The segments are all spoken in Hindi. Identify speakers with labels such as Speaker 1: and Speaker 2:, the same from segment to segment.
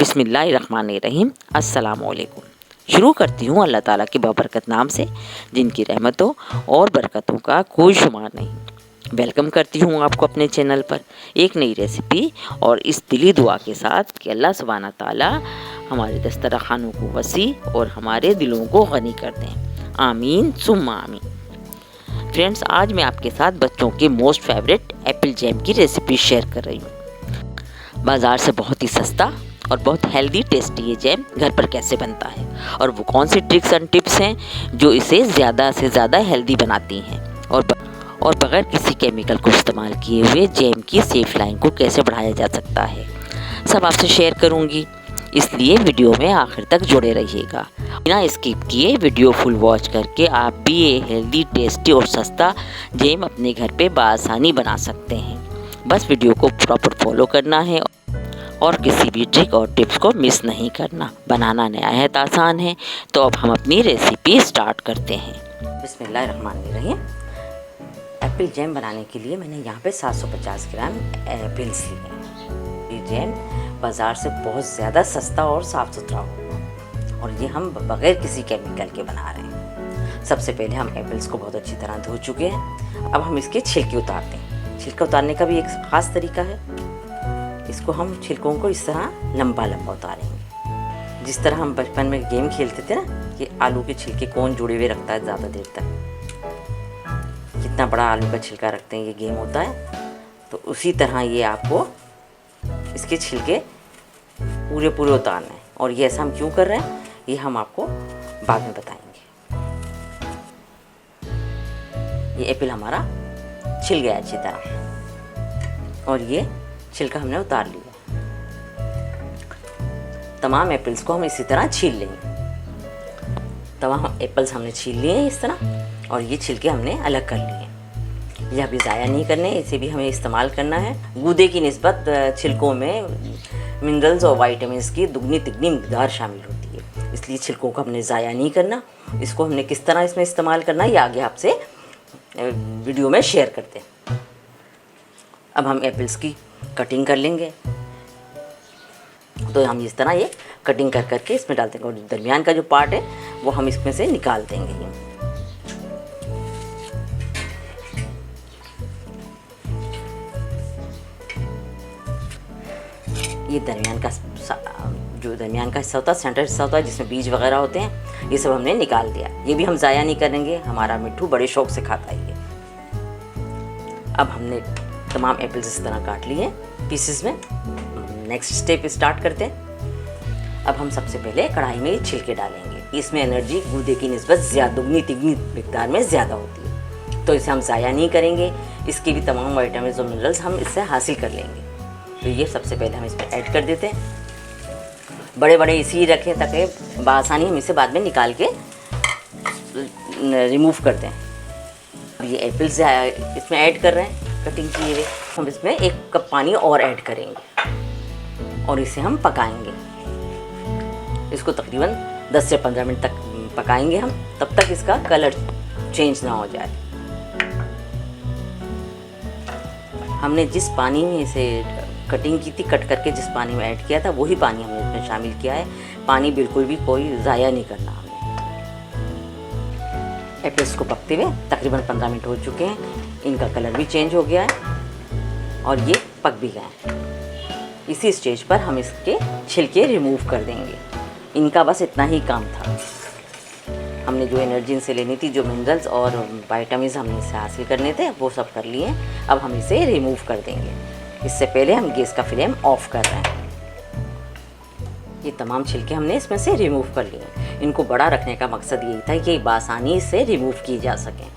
Speaker 1: बिस्मिल्लाहिर्रहमानिर्रहीम। अस्सलामुअलैकुम। शुरू करती हूँ अल्लाह ताला की बाबरकत नाम से, जिनकी रहमतों और बरकतों का कोई शुमार नहीं। वेलकम करती हूँ आपको अपने चैनल पर एक नई रेसिपी और इस दिली दुआ के साथ कि अल्लाह सुब्हाना ताला हमारे दस्तरखानों को वसी और हमारे दिलों को गनी कर दें। आमीन सुम्मा आमीन। फ्रेंड्स, आज मैं आपके साथ बच्चों के मोस्ट फेवरेट एप्पल जैम की रेसिपी शेयर कर रही हूँ। बाज़ार से बहुत ही सस्ता और बहुत हेल्दी टेस्टी ये जैम घर पर कैसे बनता है और वो कौन सी ट्रिक्स एंड टिप्स हैं जो इसे ज़्यादा से ज़्यादा हेल्दी बनाती हैं और बगैर किसी केमिकल को इस्तेमाल किए हुए जैम की सेफ लाइन को कैसे बढ़ाया जा सकता है, सब आपसे शेयर करूँगी। इसलिए वीडियो में आखिर तक जुड़े रहिएगा। बिना स्किप किए वीडियो फुल वॉच करके आप भी ये हेल्दी, टेस्टी और सस्ता जैम अपने घर पे बआसानी बना सकते हैं। बस वीडियो को प्रॉपर फॉलो करना है और किसी भी ट्रिक और टिप्स को मिस नहीं करना। बनाना नहायत आसान है। तो अब हम अपनी रेसिपी स्टार्ट करते हैं। बिस्मिल्लाहिर्रहमानिर्रहीम। एप्पल जैम बनाने के लिए मैंने यहाँ पे 750 ग्राम एप्पल्स लिए हैं। ये जैम बाज़ार से बहुत ज़्यादा सस्ता और साफ़ सुथरा होगा और ये हम बग़ैर किसी केमिकल के बना रहे हैं। सबसे पहले हम एप्पल्स को बहुत अच्छी तरह धो चुके हैं। अब हम इसके छिलके उतारते हैं। छिलका उतारने का भी एक ख़ास तरीका है। इसको हम छिलकों को इस तरह लंबा लंबा उतारेंगे। जिस तरह हम बचपन में गेम खेलते थे ना कि आलू के छिलके कौन जुड़े हुए रखता है ज़्यादा देर तक, कितना बड़ा आलू का छिलका रखते हैं, ये गेम होता है। तो उसी तरह ये आपको इसके छिलके पूरे उतारना है। और ये ऐसा हम क्यों कर रहे हैं ये हम आपको बाद में बताएंगे। ये एप्पल हमारा छिल गया अच्छी तरह और ये छिलका हमने उतार लिया। तमाम एप्पल्स को हम इसी तरह छील लेंगे। तमाम एप्पल्स हमने छील लिए इस तरह और ये छिलके हमने अलग कर लिए। ये अभी ज़ाया नहीं करने, इसे भी हमें इस्तेमाल करना है। गूदे की निस्बत छिलकों में मिनरल्स और वाइटामिन्स की दुगनी तिगनी मिक़दार शामिल होती है, इसलिए छिलकों को हमने ज़ाया नहीं करना। इसको हमने किस तरह इसमें इस्तेमाल करना ये आगे आपसे वीडियो में शेयर करते हैं। अब हम एप्पल्स की कटिंग कर लेंगे। तो हम इस तरह ये कटिंग कर करके इसमें डाल देंगे और दरमियान का जो पार्ट है वो हम इसमें से निकाल देंगे। ये दरमियान का हिस्सा होता है, सेंटर हिस्सा होता है जिसमें बीज वगैरह होते हैं, ये सब हमने निकाल दिया। ये भी हम ज़ाया नहीं करेंगे, हमारा मिट्ठू बड़े शौक से खाता है ये। अब हमने तमाम एप्पल्स इस तरह काट लिए पीसेस में। नेक्स्ट स्टेप स्टार्ट करते हैं। अब हम सबसे पहले कढ़ाई में छिलके डालेंगे। इसमें एनर्जी गूदे की निस्बत ज़्यादा दुगनी तिगनी मिक़दार में ज़्यादा होती है, तो इसे हम ज़ाया नहीं करेंगे। इसके भी तमाम विटामिन और मिनरल्स हम इससे हासिल कर लेंगे। तो ये सबसे पहले हम इसमें ऐड कर देते हैं। बड़े इसी रखें ताकि बआसानी हम इसे बाद में निकाल के रिमूव करते हैं। अब ये एप्पल्स इसमें ऐड कर रहे हैं कटिंग किए हुए। हम इसमें 1 कप पानी और ऐड करेंगे और इसे हम पकाएंगे। इसको तकरीबन 10 से 15 मिनट तक पकाएंगे हम, तब तक इसका कलर चेंज ना हो जाए। हमने जिस पानी में इसे कटिंग की थी, कट करके जिस पानी में ऐड किया था वही पानी हमने इसमें शामिल किया है। पानी बिल्कुल भी कोई ज़ाया नहीं करना हमने। एप्पल्स को पकते हुए तकरीबन 15 मिनट हो चुके हैं। इनका कलर भी चेंज हो गया है और ये पक भी गए हैं। इसी स्टेज पर हम इसके छिलके रिमूव कर देंगे। इनका बस इतना ही काम था। हमने जो एनर्जी इनसे लेनी थी, जो मिनरल्स और वाइटामिन्स हमने इससे हासिल करने थे, वो सब कर लिए। अब हम इसे रिमूव कर देंगे। इससे पहले हम गैस का फ्लेम ऑफ कर रहे हैं। ये तमाम छिलके हमने इसमें से रिमूव कर लिए। इनको बड़ा रखने का मकसद यही था कि बआसानी से रिमूव किए जा सकें।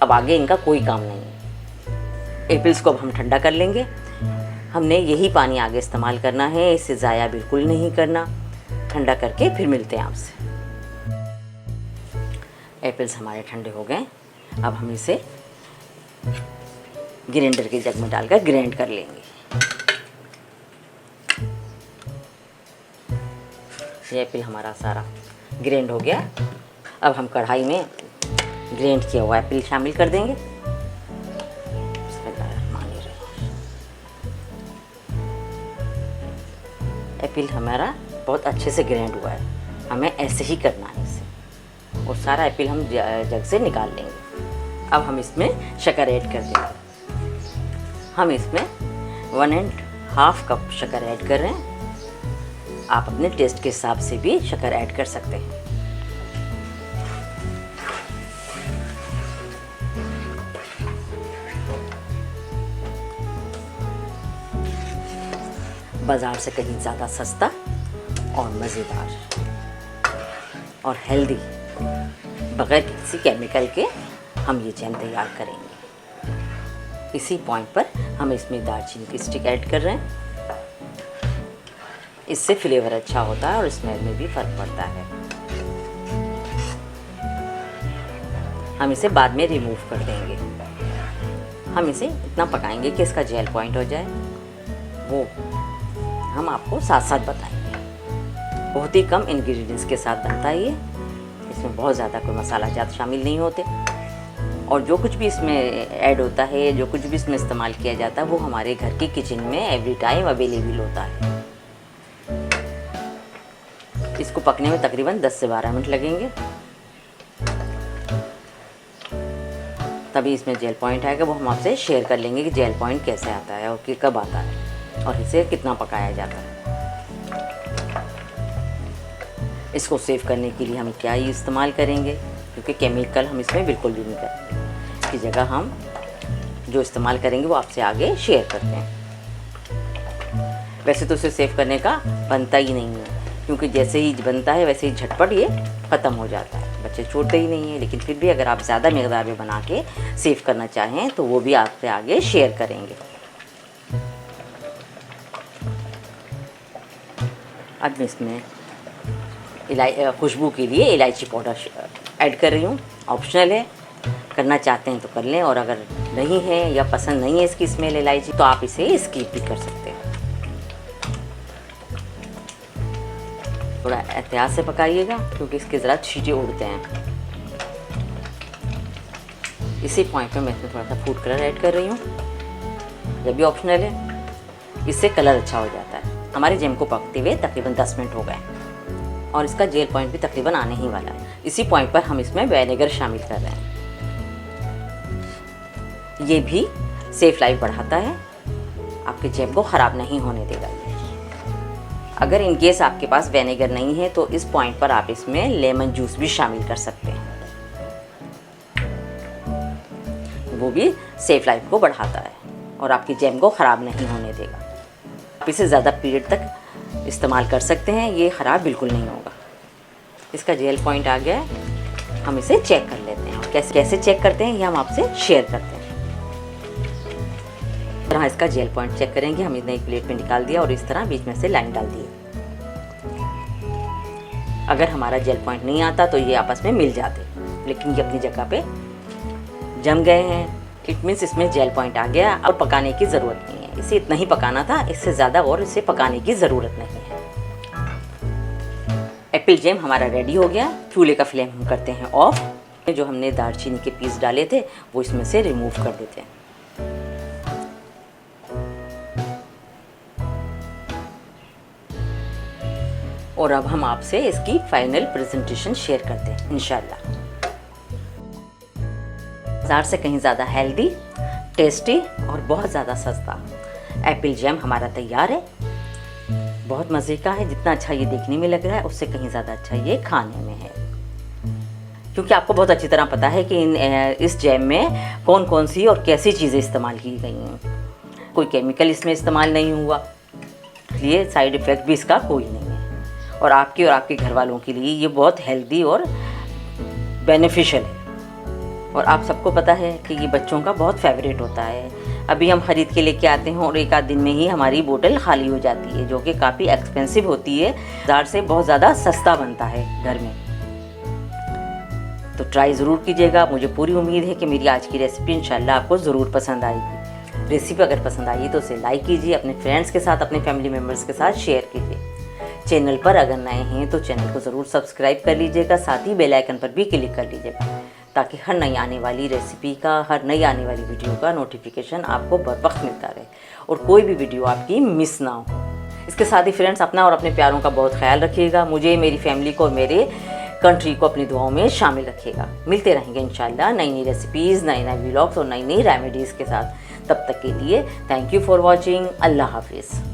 Speaker 1: अब आगे इनका कोई काम नहीं है। एप्पल्स को अब हम ठंडा कर लेंगे। हमने यही पानी आगे इस्तेमाल करना है, इसे ज़ाया बिल्कुल नहीं करना। ठंडा करके फिर मिलते हैं आपसे। एप्पल्स हमारे ठंडे हो गए। अब हम इसे ग्राइंडर के जग में डालकर ग्राइंड कर लेंगे। ये एप्पल हमारा सारा ग्राइंड हो गया। अब हम कढ़ाई में ग्राइंड किया हुआ एप्पल शामिल कर देंगे। एप्पल हमारा बहुत अच्छे से ग्राइंड हुआ है, हमें ऐसे ही करना है इसे। और सारा एप्पल हम जग से निकाल लेंगे। अब हम इसमें शक्कर ऐड कर देंगे। हम इसमें 1.5 कप शक्कर ऐड कर रहे हैं। आप अपने टेस्ट के हिसाब से भी शक्कर ऐड कर सकते हैं। बाज़ार से कहीं ज़्यादा सस्ता और मज़ेदार और हेल्दी, बगैर किसी केमिकल के हम ये जैम तैयार करेंगे। इसी पॉइंट पर हम इसमें दालचीनी की स्टिक ऐड कर रहे हैं। इससे फ्लेवर अच्छा होता है और स्मेल में भी फ़र्क पड़ता है। हम इसे बाद में रिमूव कर देंगे। हम इसे इतना पकाएंगे कि इसका जेल पॉइंट हो जाए, वो हम आपको साथ साथ बताएंगे। बहुत ही कम इंग्रेडिएंट्स के साथ बनता है ये। इसमें बहुत ज़्यादा कोई मसाला जात शामिल नहीं होते और जो कुछ भी इसमें ऐड होता है, जो कुछ भी इसमें इस्तेमाल किया जाता है, वो हमारे घर की किचन में एवरी टाइम अवेलेबल होता है। इसको पकने में तकरीबन 10 से 12 मिनट लगेंगे, तभी इसमें जेल पॉइंट आएगा। वो हम आपसे शेयर कर लेंगे कि जेल पॉइंट कैसे आता है और कि कब आता है और इसे कितना पकाया जाता है। इसको सेव करने के लिए हम क्या ही इस्तेमाल करेंगे, क्योंकि केमिकल हम इसमें बिल्कुल भी नहीं करेंगे। इसकी जगह हम जो इस्तेमाल करेंगे वो आपसे आगे शेयर करते हैं। वैसे तो इसे सेव करने का बनता ही नहीं है, क्योंकि जैसे ही बनता है वैसे ही झटपट ये ख़त्म हो जाता है, बच्चे छोड़ते ही नहीं है। लेकिन फिर भी अगर आप ज़्यादा मकदार में बना के सेव करना चाहें तो वो भी आपसे आगे शेयर करेंगे। अब मैं इसमें खुशबू के लिए इलायची पाउडर ऐड कर रही हूँ। ऑप्शनल है, करना चाहते हैं तो कर लें, और अगर नहीं है या पसंद नहीं है इसकी स्मेल इलायची तो आप इसे स्किप भी कर सकते हैं। थोड़ा एहतियात से पकाइएगा क्योंकि इसके ज़रा छींटे उड़ते हैं। इसी पॉइंट पे मैं इसमें थोड़ा सा फूड कलर ऐड कर रही हूँ, ये भी ऑप्शनल है। इससे कलर अच्छा हो जाता है। हमारे जैम को पकते हुए तकरीबन 10 मिनट हो गए और इसका जेल पॉइंट भी तकरीबन आने ही वाला है। इसी पॉइंट पर हम इसमें विनेगर शामिल कर रहे हैं। ये भी सेफ लाइफ बढ़ाता है, आपके जैम को ख़राब नहीं होने देगा ये। अगर इन केस आपके पास विनेगर नहीं है तो इस पॉइंट पर आप इसमें लेमन जूस भी शामिल कर सकते हैं, वो भी सेफ लाइफ को बढ़ाता है और आपके जैम को ख़राब नहीं होने देगा। आप इसे ज़्यादा पीरियड तक इस्तेमाल कर सकते हैं, ये ख़राब बिल्कुल नहीं होगा। इसका जेल पॉइंट आ गया है, हम इसे चेक कर लेते हैं। और कैसे चेक करते हैं ये हम आपसे शेयर करते हैं। तरह इसका जेल पॉइंट चेक करेंगे। हम इन्हें एक प्लेट में निकाल दिया और इस तरह बीच में से लाइन डाल दी। अगर हमारा जेल पॉइंट नहीं आता तो ये आपस में मिल जाते, लेकिन ये अपनी जगह पे जम गए हैं। इट मीन्स इसमें जेल पॉइंट आ गया और पकाने की ज़रूरत नहीं है। इसे इतना ही पकाना था, इससे ज़्यादा और इसे पकाने की ज़रूरत नहीं है। एप्पल जैम हमारा रेडी हो गया। चूल्हे का फ्लेम हम करते हैं ऑफ। जो हमने दालचीनी के पीस डाले थे वो इसमें से रिमूव कर देते हैं। और अब हम आपसे इसकी फाइनल प्रेजेंटेशन शेयर करते हैं इंशाल्लाह। बाजार से कहीं ज़्यादा हेल्दी, टेस्टी और बहुत ज़्यादा सस्ता एप्पल जैम हमारा तैयार है। बहुत मज़े का है। जितना अच्छा ये देखने में लग रहा है उससे कहीं ज़्यादा अच्छा ये खाने में है, क्योंकि आपको बहुत अच्छी तरह पता है कि इस जैम में कौन कौन सी और कैसी चीज़ें इस्तेमाल की गई हैं। कोई केमिकल इसमें इस्तेमाल नहीं हुआ, इसलिए साइड इफ़ेक्ट भी इसका कोई नहीं है। और आपके घर वालों के लिए ये बहुत हेल्दी और बेनिफिशियल है। और आप सबको पता है कि ये बच्चों का बहुत फेवरेट होता है। अभी हम ख़रीद के लेके आते हैं और एक आध दिन में ही हमारी बोतल खाली हो जाती है, जो कि काफ़ी एक्सपेंसिव होती है। बाजार से बहुत ज़्यादा सस्ता बनता है घर में। तो ट्राई ज़रूर कीजिएगा। मुझे पूरी उम्मीद है कि मेरी आज की रेसिपी इंशाल्लाह आपको ज़रूर पसंद आएगी। रेसिपी अगर पसंद आई तो उसे लाइक कीजिए, अपने फ्रेंड्स के साथ, अपने फैमिली मेम्बर्स के साथ शेयर कीजिए। चैनल पर अगर नए हैं तो चैनल को ज़रूर सब्सक्राइब कर लीजिएगा, साथ ही बेल आइकन पर भी क्लिक कर लीजिएगा, ताकि हर नई आने वाली रेसिपी का, हर नई आने वाली वीडियो का नोटिफिकेशन आपको बर वक्त मिलता रहे और कोई भी वीडियो आपकी मिस ना हो। इसके साथ ही फ्रेंड्स अपना और अपने प्यारों का बहुत ख्याल रखिएगा। मुझे, मेरी फैमिली को और मेरे कंट्री को अपनी दुआओं में शामिल रखिएगा। मिलते रहेंगे इंशाल्लाह नई नई रेसिपीज़, नए नए व्लॉग्स और नई नई रेमेडीज़ के साथ। तब तक के लिए थैंक यू फॉर वॉचिंग। अल्लाह हाफिज़।